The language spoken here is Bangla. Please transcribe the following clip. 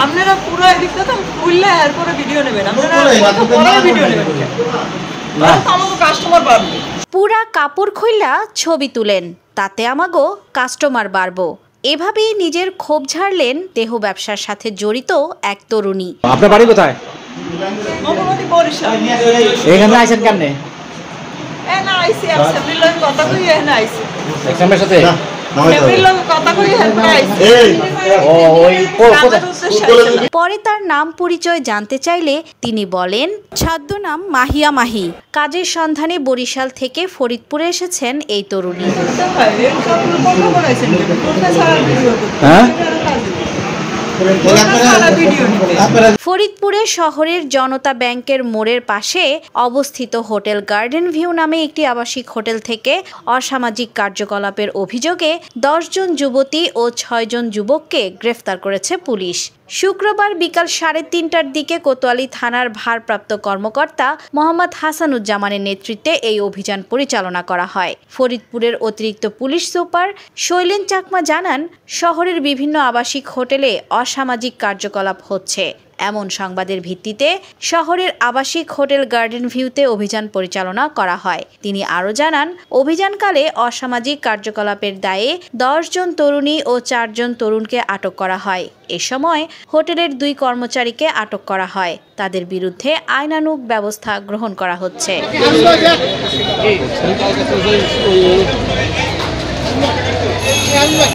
আপনারা পুরো এদিকটা তো খুললে এরপরে ভিডিও নেবেন, আপনারা ভিডিও নেবেন না, আমাকে কাস্টমার বাড়বে। পুরা কাপড় খুইলা ছবি তুলেন, তাতে আমাগো কাস্টমার বাড়বো। এভাবেই নিজের ক্ষোভ ঝাড়লেন দেহ ব্যবসার সাথে জড়িত এক তরুণী। আপনার বাড়ি কোথায়? মোটামুটি বরিশাল। এখানে আইছেন কেমনে? না আইসি ফ্যামিলির লগে কথা কই এখানে আইসি। এক্সামের সাথে ফ্যামিলির লগে কথা কই এখানে আইসি। পরে তার নাম পরিচয় জানতে চাইলে তিনি বলেন, ছদ্মনাম মাহিয়া মাহি। কাজের সন্ধানে বরিশাল থেকে ফরিদপুরে এসেছেন এই তরুণী। ফরিদপুরে শহরের জনতা ব্যাংকের মোড়ের পাশে অবস্থিত হোটেল গার্ডেন ভিউ নামে একটি আবাসিক হোটেল থেকে অসামাজিক কার্যকলাপের অভিযোগে 10 জন যুবতী ও 6 জন যুবককে গ্রেফতার করেছে পুলিশ। শুক্রবার বিকাল 3:30টার দিকে কোতোয়ালি থানার ভারপ্রাপ্ত কর্মকর্তা মোহাম্মদ হাসানুজ্জামানের নেতৃত্বে এই অভিযান পরিচালনা করা হয়। ফরিদপুরের অতিরিক্ত পুলিশ সুপার শৈলেন চাকমা জানান, শহরের বিভিন্ন আবাসিক হোটেলে অসামাজিক কার্যকলাপ হচ্ছে। এমন সংবাদের ভিত্তিতে শহরের আবাসিক হোটেল গার্ডেন ভিউতে অভিযান পরিচালনা করা হয়। তিনি আরও জানান, অভিযানকালে অসামাজিক কার্যকলাপের দায়ে 10 জন তরুণী ও 4 জন তরুণকে আটক করা হয়। এ সময় হোটেলের 2 কর্মচারীকে আটক করা হয়। তাদের বিরুদ্ধে আইনানুগ ব্যবস্থা গ্রহণ করা হচ্ছে।